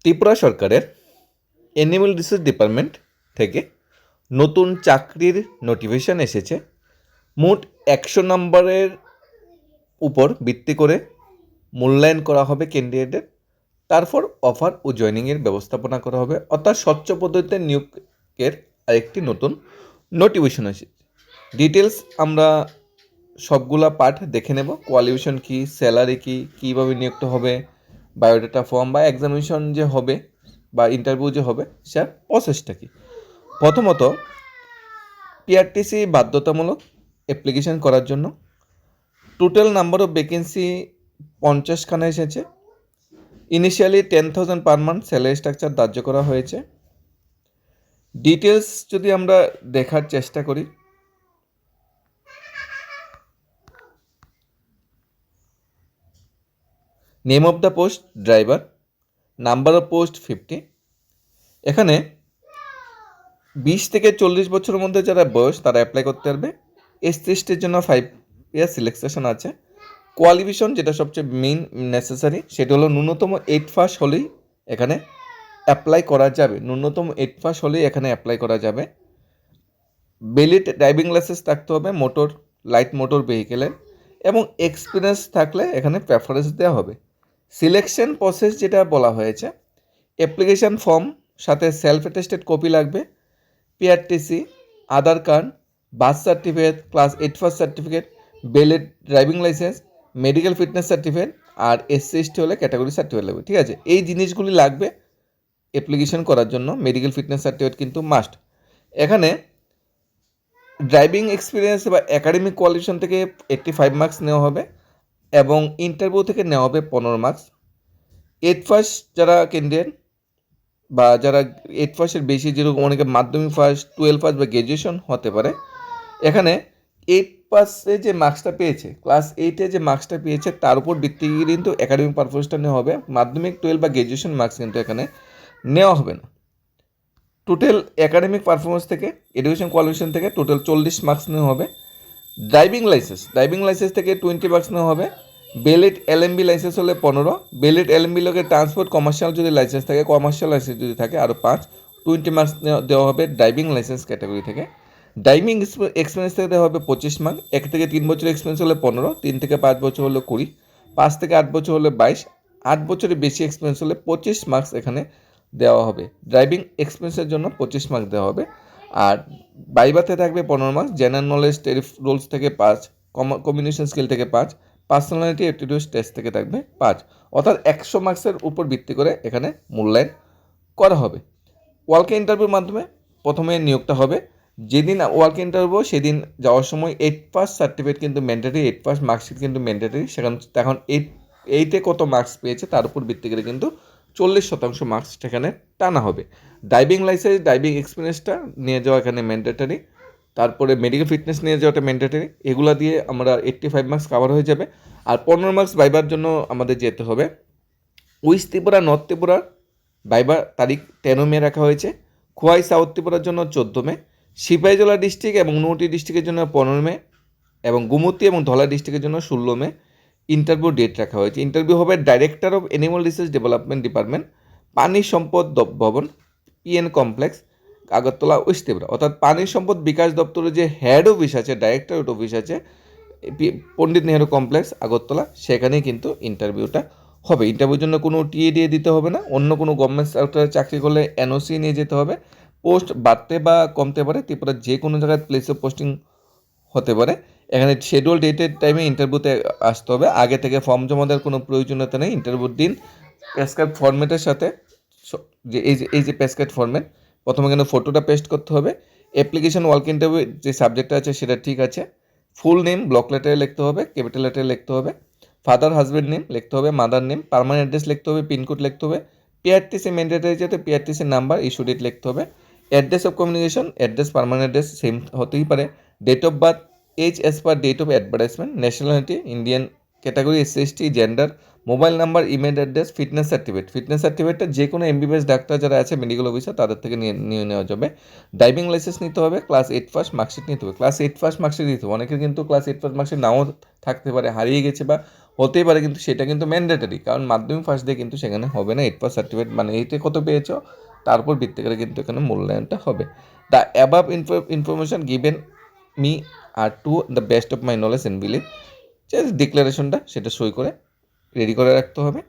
ত্রিপুরা সরকারের animal research department থেকে নতুন চাকরির নোটিফিকেশান এসেছে। মোট 100 নম্বরের উপর ভিত্তি করে মূল্যায়ন করা হবে ক্যান্ডিডেটের, তারপর অফার ও জয়েনিংয়ের ব্যবস্থাপনা করা হবে। অর্থাৎ স্বচ্ছ পদ্ধতিতে নিয়োগের আরেকটি নতুন নোটিফিকেশন এসেছে। ডিটেলস আমরা সবগুলা পার্ট দেখে নেব। কোয়ালিফিকেশন কী, স্যালারি কী, কীভাবে নিয়োগটা হবে, বায়োডাটা ফর্ম বা এক্সামিনেশন যে হবে বা ইন্টারভিউ যে হবে সেটার প্রসেসটা কী। প্রথমত পিআরটিসি বাধ্যতামূলক অ্যাপ্লিকেশন করার জন্য টোটাল নাম্বার অফ ভ্যাকেন্সি 50খানা এসেছে। Initially 10,000 per month salary structure ধার্য করা হয়েছে। ডিটেলস যদি আমরা দেখার চেষ্টা করি, name of the post driver, number of post 50। এখানে 20 থেকে 40 বছরের মধ্যে যারা বয়স তারা অ্যাপ্লাই করতে পারবে। এসটির জন্য 5 ইয়ার সিলেকশন আছে। কোয়ালিফিকেশন যেটা সবচেয়ে মেইন নেসেসারি সেটা হলো ন্যূনতম 8 পাস হলেই এখানে অ্যাপ্লাই করা যাবে। ন্যূনতম 8 পাস হলেই এখানে অ্যাপ্লাই করা যাবে। ভ্যালিড ড্রাইভিং লাইসেন্স থাকতে হবে লাইট মোটর ভেহিকেলের, এবং এক্সপিরিয়েন্স থাকলে এখানে প্রেফারেন্স দেওয়া হবে। সিলেকশন প্রসেস যেটা বলা হয়েছে, অ্যাপ্লিকেশান ফর্ম সাথে সেলফ অ্যাটেস্টেড কপি লাগবে, PRTC, Aadhaar card, birth certificate, class 8 pass certificate, valid driving licence, medical fitness certificate, আর SC/ST হলে ক্যাটাগরি সার্টিফিকেট লাগবে। ঠিক আছে, এই জিনিসগুলি লাগবে অ্যাপ্লিকেশন করার জন্য। মেডিকেল ফিটনেস সার্টিফিকেট কিন্তু মাস্ট। এখানে ড্রাইভিং এক্সপিরিয়েন্স বা একাডেমিক কোয়ালিফিকেশন থেকে 85 মার্কস নেওয়া হবে, এবং ইন্টারভিউ থেকে নেওয়া হবে 15 মার্কস। 8 পাস যারা ক্যান্ডিডেট বা যারা 8 পাসের বেশি, যেরকম অনেকে মাধ্যমিক ফার্স্ট, 12 পাস বা গ্র্যাজুয়েশন হতে পারে, এখানে 8 পাসে যে মার্কসটা পেয়েছে, ক্লাস 8-এ যে মার্কসটা পেয়েছে তার উপর ভিত্তি করে কিন্তু একাডেমিক পারফরমেন্সটা নেওয়া হবে। মাধ্যমিক, 12 বা গ্র্যাজুয়েশন মার্কস কিন্তু এখানে নেওয়া হবে না। টোটাল একাডেমিক পারফরমেন্স থেকে, এডুকেশন কোয়ালিফিকেশন থেকে টোটাল 40 মার্কস নেওয়া হবে। ড্রাইভিং লাইসেন্স থেকে 20 মার্কস নেওয়া হবে। ভ্যালিড LMB লাইসেন্স হলে 15, ভ্যালিড LMB লোকে ট্রান্সপোর্ট কমার্শিয়াল যদি লাইসেন্স থাকে, কমার্শিয়াল লাইসেন্স যদি থাকে আরও 5, 20 মার্কস দেওয়া হবে ড্রাইভিং লাইসেন্স ক্যাটাগরি থেকে। ড্রাইভিং এক্সপিরিয়েন্স থেকে দেওয়া হবে 25 মার্ক। 1 থেকে 3 বছর এক্সপিরিয়েন্স হলে 15, 3 থেকে 5 বছর হলে 20, 5 থেকে 8 বছর হলে 22, 8 বছরের বেশি এক্সপিরিয়েন্স হলে 25 মার্কস এখানে দেওয়া হবে। ড্রাইভিং এক্সপিরিয়েন্সের জন্য 25 মার্কস দেওয়া হবে। আর বাইবাতে থাকবে 15 marks, general knowledge, tariff rules থেকে 5, কমিউনিকেশন স্কিল থেকে 5, পার্সোনালিটি অ্যাপটিটিউড টেস্ট থেকে থাকবে 5। অর্থাৎ 100 মার্কসের উপর ভিত্তি করে এখানে মূল্যায়ন করা হবে। ওয়ার্ক ইন্টারভিউর মাধ্যমে প্রথমে নিয়োগটা হবে। যেদিন ওয়ার্ক ইন্টারভিউ সেদিন যাওয়ার সময় 8 পাস সার্টিফিকেট কিন্তু ম্যান্ডেটরি, 8 পাস মার্কশিট কিন্তু ম্যান্ডেটরি। সেখানে এখন 8-এ কত মার্কস পেয়েছে তার উপর ভিত্তি করে কিন্তু 40% মার্কস সেখানে টানা হবে। ড্রাইভিং লাইসেন্স, ড্রাইভিং এক্সপিরিয়েন্সটা নিয়ে যাওয়া এখানে ম্যান্ডেটরি। তারপরে মেডিকেল ফিটনেস নিয়ে যাওয়াটা ম্যান্ডেটরি। এগুলো দিয়ে আমরা 85 মার্কস কভার হয়ে যাবে। আর 15 মার্কস ভাইবার জন্য আমাদের যেতে হবে। ওয়েস্ট ত্রিপুরা, নর্থ ত্রিপুরার ভাইবার তারিখ 13 মে রাখা হয়েছে। খোয়াই সাউথ ত্রিপুরার জন্য 14 মে, সিপাহীজলা ডিস্ট্রিক্ট এবং নৌটি ডিস্ট্রিক্টের জন্য 15 মে, এবং গুমতি এবং ধলাই ডিস্ট্রিক্টের জন্য 16 মে ইন্টারভিউ ডেট রাখা হয়েছে। ইন্টারভিউ হবে director of animal research development department, পানি সম্পদ ভবন, PN complex, Agartala, West Tripura. অর্থাৎ পানি সম্পদ বিকাশ দপ্তরের যে হেড অফিস আছে, ডাইরেক্টরেট অফিস আছে, পণ্ডিত নেহেরু কমপ্লেক্স, আগরতলা, সেখানেই কিন্তু ইন্টারভিউটা হবে। ইন্টারভিউর জন্য কোনো TADA দিতে হবে না। অন্য কোনো গভর্নমেন্ট সেক্টরে চাকরি করলে NOC নিয়ে যেতে হবে। পোস্ট বাড়তে বা কমতে পারে, ত্রিপুরার যে কোনো জায়গায় প্লেস অফ পোস্টিং হতে পারে। এখানে শিডিউল ডেটের টাইমে ইন্টারভিউতে আসতে হবে। আগে থেকে ফর্ম জমা দেওয়ার কোনো প্রয়োজনীয়তা নেই। ইন্টারভিউর দিন প্রেসক্রাইব ফরম্যাটের সাথে, যে এই যে প্রেসক্রাইব ফরম্যাট, প্রথমে কিন্তু ফটোটা পেস্ট করতে হবে। অ্যাপ্লিকেশন ওয়ার্ক ইন্টারভিউ যে সাবজেক্টটা আছে সেটা ঠিক আছে। ফুল নেম ব্লক লেটারে লিখতে হবে, ক্যাপিটাল লেটারে লিখতে হবে। ফাদার হাজব্যান্ড নেম লিখতে হবে, মাদার নেম, পার্মানেন্ট অ্যাড্রেস লিখতে হবে, পিনকোড লিখতে হবে। PRTC ম্যান্ডেটরি যেতে PRTC নাম্বার, ইস্যু ডেট লিখতে হবে। Address of communication, address permanent address same হতেই পারে। Date of birth, age as per date of advertisement, nationality Indian, category SC/ST, gender, mobile number, email address, fitness সার্টিফিকেটটা যে কোনো MBBS doctor যারা আছে, medical officer, তাদের থেকে নিয়ে নেওয়া যাবে। ড্রাইভিং লাইসেন্স নিতে হবে, ক্লাস 8 পাস মার্কশিট নিতে হবে। ক্লাস 8 পাস মার্কশিট দিতে হবে। অনেকের কিন্তু ক্লাস 8 পাস মার্কশিট নাও থাকতে পারে, হারিয়ে গেছে বা হতেই পারে, কিন্তু সেটা কিন্তু ম্যান্ডেটরি, কারণ মাধ্যমিক ফার্স্ট দিয়ে কিন্তু সেখানে হবে না 8 পাস সার্টিফিকেট, মানে এইটা কত পেয়েছো তার উপর ভিত্তি করে কিন্তু এখানে মূল্যায়নটা হবে। The above information given me are to the best of my knowledge and believe, যে ডিক্লারেশনটা সেটা সই করে রেডি করে রাখতে হবে।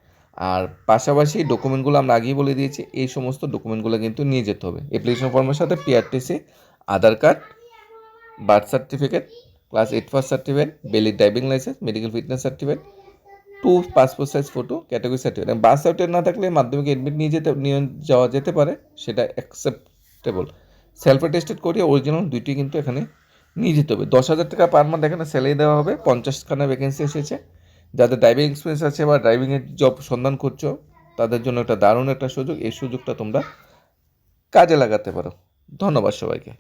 আর পাশাপাশি ডকুমেন্টগুলো আমরা আগেই বলে দিয়েছি, এই সমস্ত ডকুমেন্টগুলো কিন্তু নিয়ে যেতে হবে। অ্যাপ্লিকেশন ফর্মের সাথে PRTC, Aadhaar card, birth certificate, class 8 pass certificate, valid driving licence, medical fitness certificate, 2 passport size photo, category certificate. Birth certificate না থাকলে মাধ্যমিকে অ্যাডমিট নিয়ে যাওয়া যেতে পারে, সেটা অ্যাকসেপ্টেবল। সেলফ অ্যাটেস্টেড করিয়ে অরিজিনাল দুইটি কিন্তু এখানে নিয়ে যেতে হবে। 10,000 টাকা পার মান্থ এখানে স্যালারি দেওয়া হবে। 50খানা ভ্যাকেন্সি এসেছে। যাদের ড্রাইভিং এক্সপিরিয়েন্স আছে বা ড্রাইভিংয়ের জব সন্ধান করছো, তাদের জন্য একটা দারুণ একটা সুযোগ। এই সুযোগটা তোমরা কাজে লাগাতে পারো। ধন্যবাদ সবাইকে।